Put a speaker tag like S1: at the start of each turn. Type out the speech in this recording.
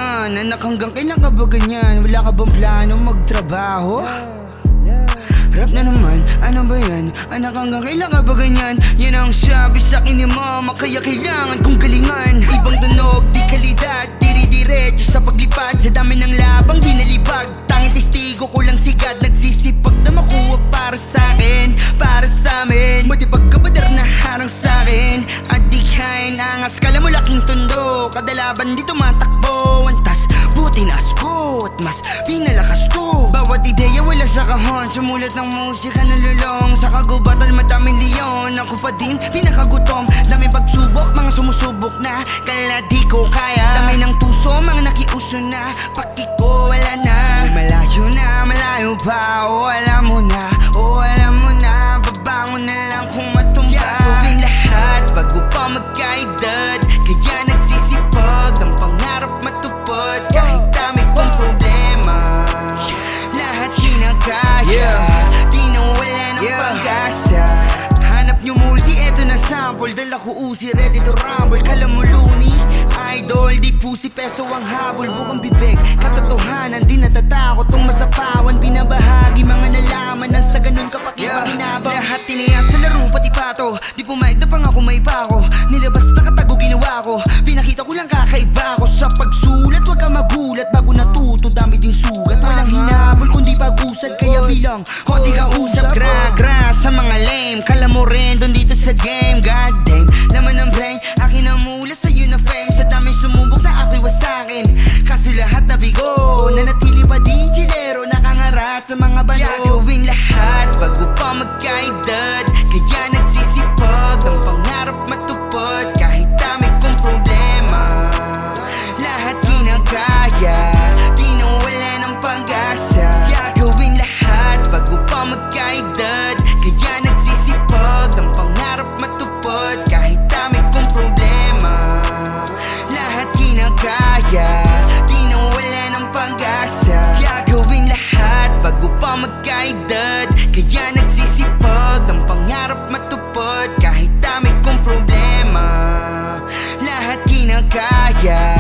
S1: naman, anak, hanggang kailan ka ba ganyan? Wala ka bang plano magtrabaho? Rap na naman, ano ba yan? Anak, hanggang kailan ka ba ganyan? Yan ang sabi sa'kin ni mama, kaya kailangan kong galingan. Ibang tunog, di kalidad, dire-diretso sa paglipad. Sa dami ng labang binalibag, tanging testigo ko lang sigat. Nagsisipag na makuha para sa'kin, para sa'min. Madibag ka ba dar na harang sa'kin? At di kain angas, kala mo laking tondo. Kadalaban di tumatakbo, antas buti na asko at mas pinalakas ko. Bawat ideya wala sa kahon, sumulat ng musika na lulong. Sa kagubatan madaming leon, ako pa din pinakagutom. Daming pagsubok, mga sumusubok na kala di ko kaya. Dami ng tuso, mga nakiuso na paki ko wala na. Malayo na, malayo pa, o alam mo na, o alam mo na. Babangon na lang kung matumba. Gawin lahat bago pa magkaedad, kaya nagsisipag ng pangarap matupad. Kahit dami kong problema, lahat kinakaya. Di na wala ng pag-asa. Hanap nyo multi, eto na sample. Dala ko uzi, ready to rumble. Kala mo loony, idol, di pusi peso ang habol. Bukang bibig, katotohanan, di natatakot tong masapawan. Binabahagi mga nalaman, nang sa ganun kapag ipaginabang. Lahat tinaya sa laro, pati pato. Di pumayag na pang ako may pako. Nilabas na katago ginawa ko, pinakita ko lang kakaiba ko. Sa pagsulat, wag ka magulat. Bago natuto, dami din sugat. Walang hinabol kundi pag-usad, kaya bilang konti ka usap. Gra-gra sa mga lame, kala mo rin doon dito sa game. God damn, laman ng brain, akin ang mula sa'yo na fame. Sa daming sumubok na ako'y wasakin, kaso lahat nabigo. Nanatili pa din chilero, nakangarat sa mga balo. Gagawin lahat bago pa magkaedad, kaya nagsisipag ng pangarap matupad. Kahit dami kong problema, lahat kinakaya. Di na wala ng pag-asa. Gagawin lahat bago pa magkaedad, kaya nagsisipag ng pangarap matupad. Kahit dami kong problema, lahat kinakaya. Di na wala ng pag-asa. Gagawin lahat bago pa magkaedad, kaya nagsisipag ng pangarap matupad. Kahit dami kong problema, lahat kinakaya.